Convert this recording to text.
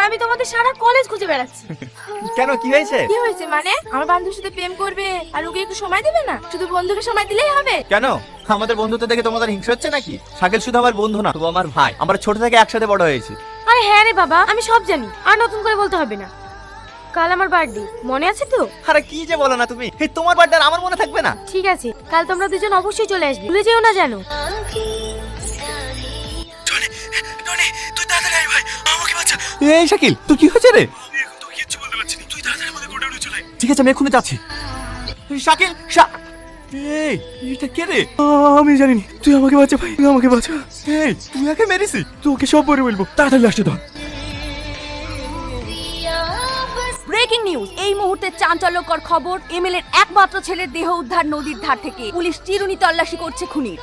আমি তোমাদের সারা কলেজ খুঁজে বেড়াচ্ছি। কেন, কি হয়েছে? কি হয়েছে মানে? আমার বন্ধুর সাথে প্রেম করবে আর ওকে একটু সময় দেবে না? শুধু বন্ধুকে সময় দিলেই হবে? কেন, আমাদের বন্ধুত্ব দেখে তোমাদের হিংসা হচ্ছে নাকি? শাকিল শুধু আমার বন্ধু না, তো আমার ভাই। আমরা ছোট থেকে একসাথে বড় হয়েছি। আরে হ্যাঁ রে বাবা, আমি সব জানি, আর নতুন করে বলতে হবে না। কাল আমার বার্থডে, মনে আছে তো? আরে কি যে বলো না তুমি, এই তোমার বার্থডে আমার মনে থাকবে না? ঠিক আছে, কাল তোমরা দুজন অবশ্যই চলে আসবে, ভুলে যেও না জানো। তুই তাড়াতাড়ি আয় ভাই, আমাকে বাঁচা। এই শাকিল, তুই কি হয়েছে রে? এখন তো কিচ্ছু বলতে পারছি না, তুই তাড়াতাড়ি আমাদের গোডাউনে চলে আয়। ঠিক আছে, আমি এক্ষুনি যাচ্ছি। শাকিল, এই এটা কে রে? আমি জানি না, তুই আমাকে বাঁচা ভাই, তুই আমাকে বাঁচা। এই তুই একে মেরেছিস? তোকে সব পরে বলবো, তাড়াতাড়ি আসতে ধর। ব্রেকিং নিউজ, এই মুহূর্তে চাঞ্চল্যকর খবর। এমএলএর একমাত্র ছেলের দেহ উদ্ধার নদীর ধার থেকে। পুলিশ চিরুনি তল্লাশি করছে খুনির।